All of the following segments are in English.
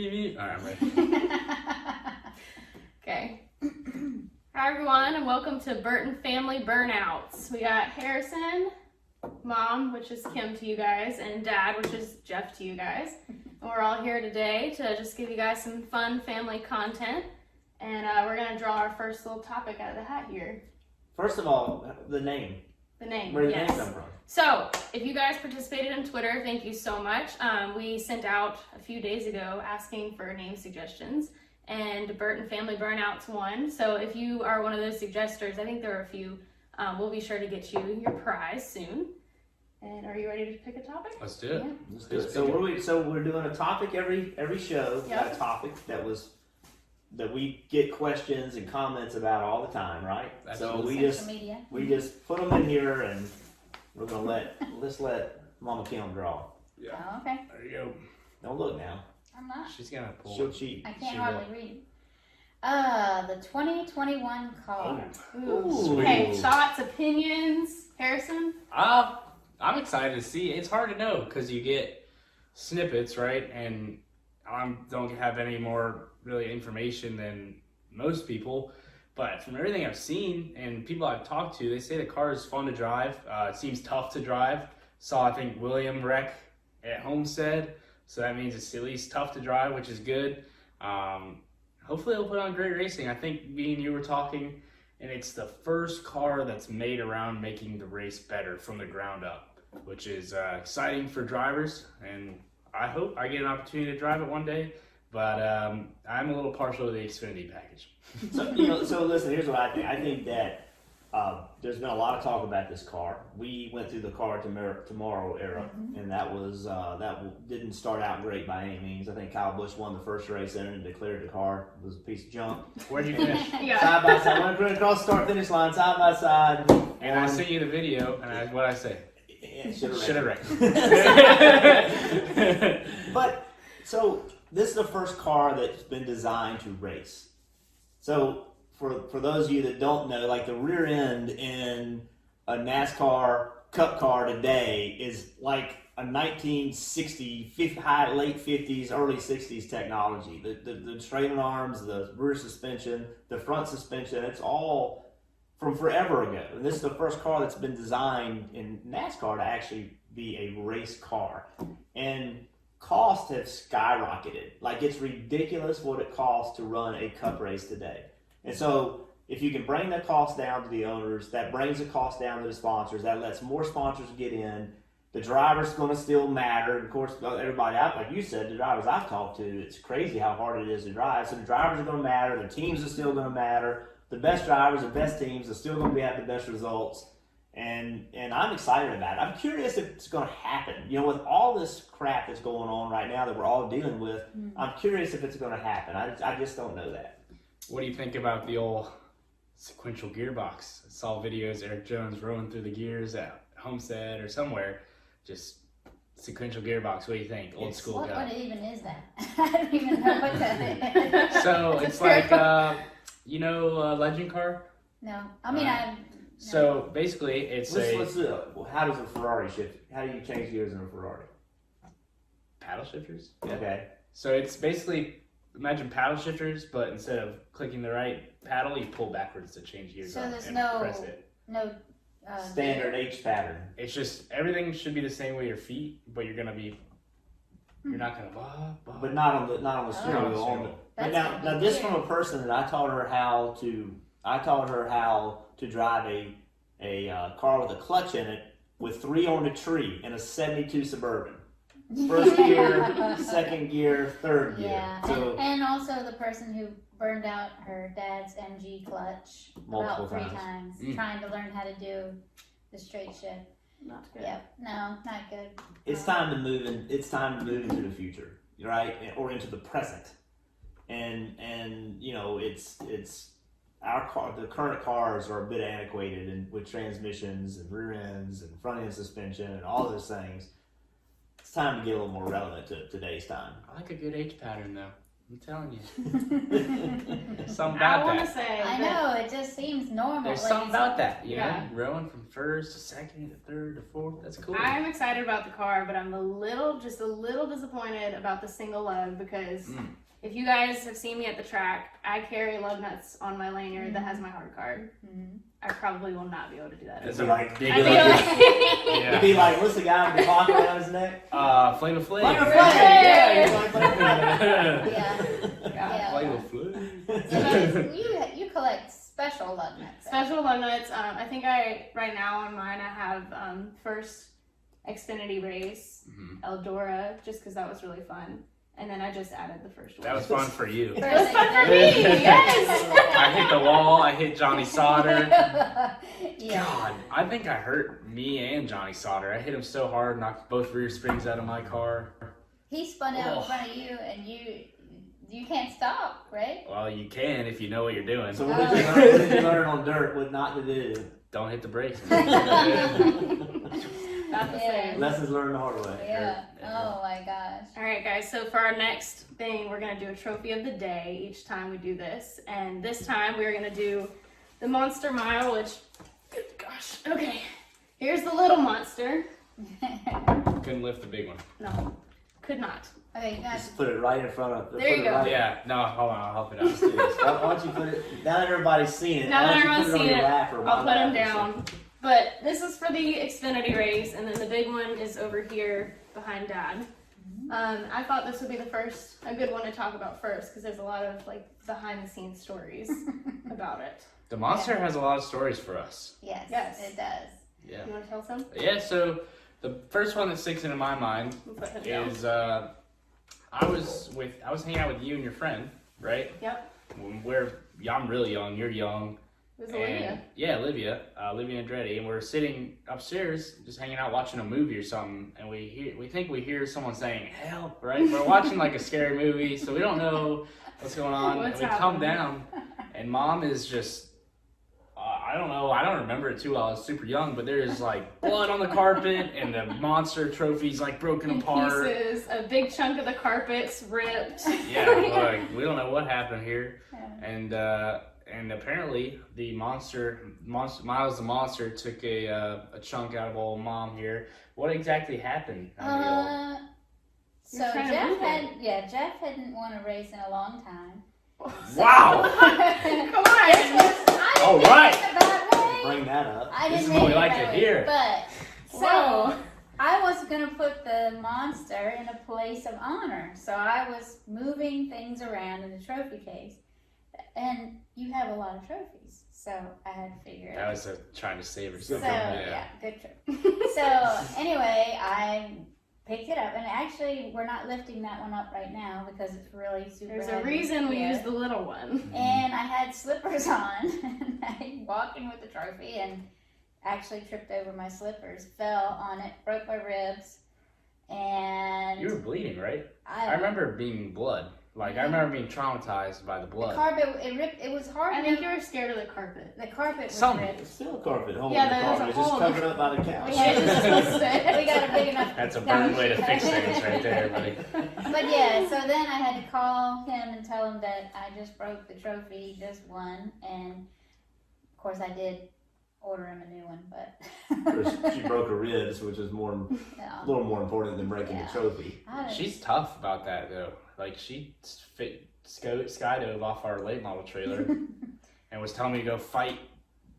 me. All right, I'm ready. Okay. Hi, everyone, and welcome to Burton Family Burnouts. We got Harrison, Mom, which is Kim to you guys, and Dad, which is Jeff to you guys. And we're all here today to just give you guys some fun family content. And we're going to draw our first little topic out of the hat here. First of all, the name. The name, Where did yes. the name come from? So, if you guys participated on Twitter, thank you so much. We sent out a few days ago asking for name suggestions, and Burton Family Burnouts won. So, if you are one of those suggestors, I think there are a few, we'll be sure to get you your prize soon. And are you ready to pick a topic? Let's do it. Yeah. Let's do it. So we're doing a topic every show. We Yep. got a topic that we get questions and comments about all the time, right? Absolutely. So Social media. we just put them in here, and we're gonna let Mama Kim draw. Yeah. Oh, okay. There you go. Don't look now. I'm not. She's gonna pull. She'll cheat. I can't She hardly will. read. The 2021 car. Ooh. Okay, thoughts, opinions? Harrison? I'm excited to see. It's hard to know because you get snippets, right? And I don't have any more really information than most people. But from everything I've seen and people I've talked to, they say the car is fun to drive. It seems tough to drive. Saw, I think, William wreck at Homestead. So that means it's at least tough to drive, which is good. Hopefully it'll put on great racing. I think me and you were talking, and it's the first car that's made around making the race better from the ground up, which is exciting for drivers, and I hope I get an opportunity to drive it one day, but I'm a little partial to the Xfinity package. So listen, here's what I think. I think that there's been a lot of talk about this car. We went through the car tomorrow era, and that didn't start out great by any means. I think Kyle Busch won the first race in it and declared the car was a piece of junk. Where'd you finish? Yeah. Side by side, went across the start-finish line, side by side. And I sent you the video, and what'd I say? Should have wrecked. But, so, this is the first car that's been designed to race. So, for those of you that don't know, like the rear end in a NASCAR Cup Car today is like a 1960, late 50s, early 60s technology. The straight arms, the rear suspension, the front suspension, it's all from forever ago. And this is the first car that's been designed in NASCAR to actually be a race car. And costs have skyrocketed. Like, it's ridiculous what it costs to run a cup race today. And so, if you can bring the cost down to the owners, that brings the cost down to the sponsors, that lets more sponsors get in. The driver's going to still matter. And of course, everybody out, like you said, the drivers I've talked to, it's crazy how hard it is to drive. So the drivers are going to matter. The teams are still going to matter. The best drivers, the best teams are still going to have the best results. And I'm excited about it. I'm curious if it's going to happen. You know, with all this crap that's going on right now that we're all dealing with, I'm curious if it's going to happen. I just don't know that. What do you think about the old sequential gearbox? I saw videos Eric Jones rolling through the gears at Homestead or somewhere. Just sequential gearbox. What do you think? Old school guy. What even is that? I don't even know what that is. So it's like, Legend car? No. I mean, no. So basically, it's how does a Ferrari shift? How do you change gears in a Ferrari? paddle shifters. Okay. So it's basically, imagine paddle shifters, but instead of clicking the right paddle, you pull backwards to change gears. So there's and no press it. Standard H pattern. It's just everything should be the same way your feet, but you're gonna be. You're not gonna. But not on the steering wheel. But now this from a person that I taught her how to drive a car with a clutch in it with 3 on the tree in a '72 Suburban. First gear, second gear, third gear. Yeah, So, and also the person who burned out her dad's MG clutch Multiple about 3 times. times, trying to learn how to do the straight shift. Not good. Yep, no, not good. it's time to move in. It's time to move into the future, right, or into the present. And you know, it's our car. The current cars are a bit antiquated, and with transmissions and rear ends and front end suspension and all those things. It's time to get a little more relevant to today's time. I like a good H pattern though. I'm telling you. Something I about want to that. say. I know, it just seems normal. There's like something it's- about that, you Yeah. know? Rowing from first to second to third to fourth. That's cool. I'm excited about the car, but I'm just a little disappointed about the single lug because if you guys have seen me at the track, I carry lug nuts on my lanyard that has my hard card. Mhm. I probably will not be able to do that. It's It'd be like, big I lug. it'd be like, what's the guy with the pocket around his neck? Flame of Flame. Flame of Flame. Yeah, you're like Flame of Flame. Yeah. Yeah. Flame of Flame. So you collect special lug nuts. Special lug nuts. I think right now on mine I have first Xfinity race, Eldora, just because that was really fun. And then I just added the first one. That was fun for you. It was fun for me, yes! I hit the wall. I hit Johnny Sauter. Yeah. God, I think I hurt me and Johnny Sauter. I hit him so hard, knocked both rear springs out of my car. He spun out in front of you, and you can't stop, right? Well, you can if you know what you're doing. So what did you learn on dirt? What not to do? Don't hit the brakes. Not the Yeah. same. Lessons learned the hard way. Yeah. Yeah. Oh my gosh. All right, guys. So for our next thing, we're gonna do a trophy of the day each time we do this, and this time we're gonna do the Monster Mile. Which, good gosh. Okay, here's the little monster. Couldn't lift the big one. No, could not. Okay, you guys. Just put it right in front of. There put you it go. Right, Yeah, no, hold on, I'll help it Let's out. do this. Why don't you put it? Now that everybody's seeing it. Now that why don't you everyone's put it on seen your it, lap or I'll my put him lap or down. But this is for the Xfinity race, and then the big one is over here behind Dad. I thought this would be a good one to talk about first, because there's a lot of like behind the scenes stories about it. The monster has a lot of stories for us. Yes. Yes. It does. Yeah. You want to tell some? Yeah, so the first one that sticks into my mind We'll put him down. is I was hanging out with you and your friend, right? Yep. I'm really young, you're young. It was Olivia. And, yeah, Olivia Andretti, and we're sitting upstairs just hanging out watching a movie or something, and we think we hear someone saying help, right? We're watching like a scary movie, so we don't know what's going on. What's and we come happening? down, and Mom is just I don't know, I don't remember it too well. I was super young, but there's like blood on the carpet, and the monster trophy's like broken In apart. pieces, a big chunk of the carpet's ripped. Yeah, like we don't know what happened here. Yeah. And apparently the Miles the Monster took a chunk out of old Mom here. What exactly happened? So You're trying to Jeff move it. Jeff hadn't won a race in a long time. Wow! Come on! All right. Bring that up. I This didn't is what we hit it like to that way, hear. But so Whoa. I was gonna put the monster in a place of honor. So I was moving things around in the trophy case. And you have a lot of trophies. So I had to figure it That out. was trying to save her. So something. yeah, good trip. So anyway, I picked it up, and actually we're not lifting that one up right now because it's really super There's a heavy. reason we Yeah. use the little one. And I had slippers on, and I walked in with the trophy and actually tripped over my slippers, fell on it, broke my ribs, and You were bleeding, right? I I remember being blood. Like I remember being traumatized by the the blood. carpet, it ripped, it was hard. I think you were scared of the carpet. The carpet was Some. ripped. It's still a carpet hole Yeah, in the there's a carpet. It's just hole. covered up by the couch. We had to twist it. We got a big enough. That's a burn way to fix things right there, buddy. But yeah, so then I had to call him and tell him that I just broke the trophy, just one, and of course I did order him a new one, but She broke her ribs, which is a yeah. little more important than breaking Yeah. the trophy. I don't- She's tough about that though. Like she skydove off our late model trailer and was telling me to go fight.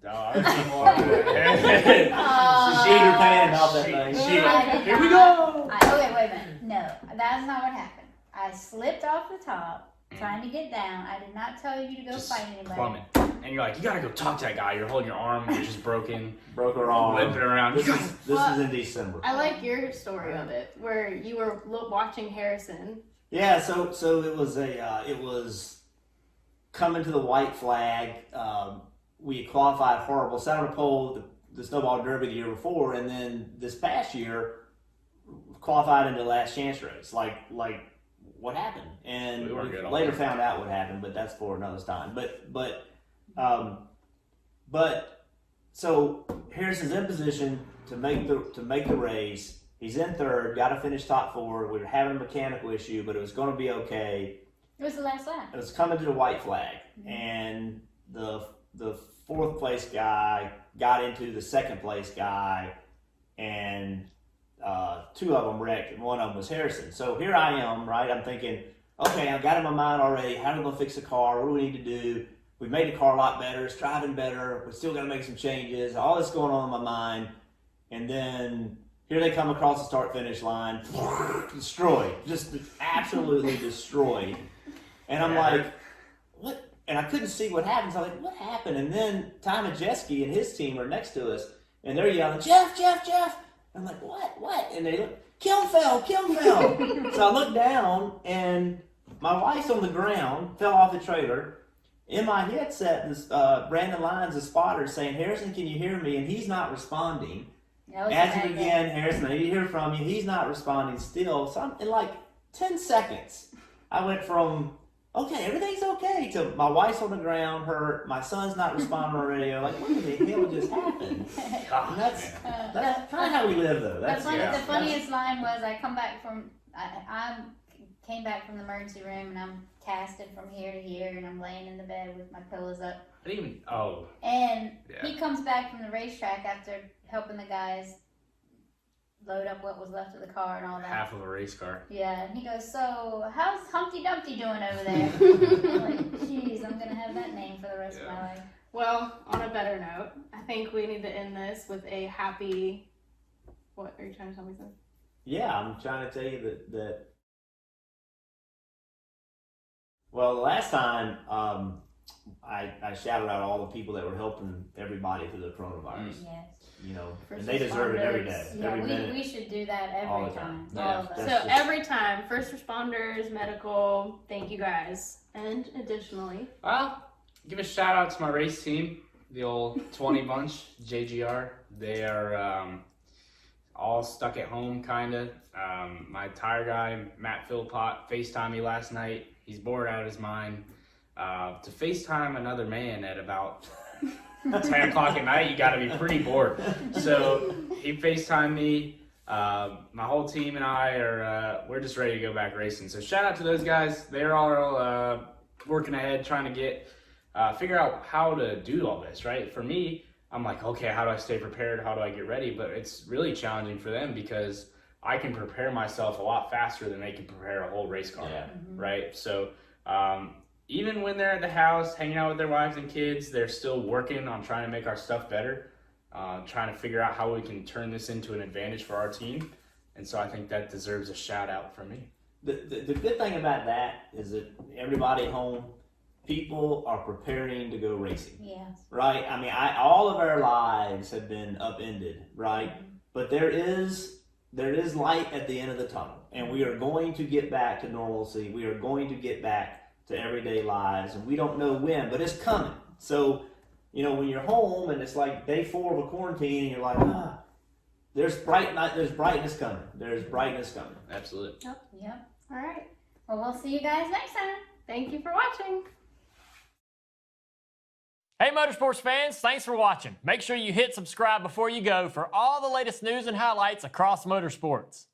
She ate her pan off that thing. Here we go. Okay, wait a minute. No, that's not what happened. I slipped off the top, trying to get down. I did not tell you to go Just fight anybody. plummet. And you're like, you gotta go talk to that guy. You're holding your arm, which is broken, Broke her arm. limping around. This is in December. I like your story of it, where you were watching Harrison. Yeah, so it was coming to the white flag. We qualified horrible. Sat on a pole the snowball derby the year before, and then this past year qualified into the last chance race. Like what happened? And We weren't good all later day. found out what happened, but that's for another time. But so Harrison's in position to make the race. He's in third, got to finish top four. We were having a mechanical issue, but it was going to be okay. It was the last lap. It was coming to the white flag, and the fourth place guy got into the second place guy, and two of them wrecked, and one of them was Harrison. So here I am, right? I'm thinking, okay, I've got it in my mind already. How are we going to fix the car? What do we need to do? We've made the car a lot better. It's driving better. We still got to make some changes. All this going on in my mind. And then here they come across the start-finish line. Destroyed. Just absolutely destroyed. And I'm like, what? And I couldn't see what happened. So I'm like, what happened? And then Ty Majeski and his team are next to us. And they're yelling, Jeff, Jeff, Jeff. I'm like, what? And they look, Kim fell. So I look down, and my wife's on the ground, fell off the trailer. In my headset, this Brandon Lyons, the spotter, is saying, Harrison, can you hear me? And he's not responding. As it began, Harrison, I need to hear from you. He's not responding still. So in like 10 seconds, I went from, okay, everything's okay, to my wife's on the ground, hurt, my son's not responding on the radio. Like, what the hell just happened? And that's kind of how we live, though. The funniest line was, I came back from the emergency room, and I'm casted from here to here, and I'm laying in the bed with my pillows up. And he comes back from the racetrack after helping the guys load up what was left of the car and all that. Half of a race car. Yeah, and he goes, so how's Humpty Dumpty doing over there? I'm like, geez, I'm going to have that name for the rest of my life. Well, on a better note, I think we need to end this with a happy... What, are you trying to tell me something? Yeah, I'm trying to tell you that well, the last time I shouted out all the people that were helping everybody through the coronavirus. Yes. You know, First and they deserve it every day, Yeah, every minute. we should do that All every the time. time. Yeah, All of us. So every time, first responders, medical, thank you guys. And additionally... Well, give a shout out to my race team, the old 20 bunch, JGR. They are all stuck at home, kind of. My tire guy, Matt Philpott, FaceTimed me last night. He's bored out of his mind. To FaceTime another man at about 10 o'clock at night, you got to be pretty bored. So he FaceTimed me. My whole team and I are we're just ready to go back racing. So shout out to those guys. They're all working ahead, trying to get figure out how to do all this. Right? For me, I'm like, okay, how do I stay prepared? How do I get ready? But it's really challenging for them because I can prepare myself a lot faster than they can prepare a whole race car. Yeah. Right? So even when they're at the house hanging out with their wives and kids, they're still working on trying to make our stuff better, trying to figure out how we can turn this into an advantage for our team. And so I think that deserves a shout out from me. The good thing about that is that everybody at home, people are preparing to go racing. Yes. Right? I mean, all of our lives have been upended, right? But there is light at the end of the tunnel, and we are going to get back to normalcy. We are going to get back to everyday lives, and we don't know when, but it's coming. So, you know, when you're home and it's like day 4 of a quarantine, and you're like, there's brightness coming. There's brightness coming. Absolutely. Yep. All right. Well, we'll see you guys next time. Thank you for watching. Hey Motorsports fans, thanks for watching. Make sure you hit subscribe before you go for all the latest news and highlights across motorsports.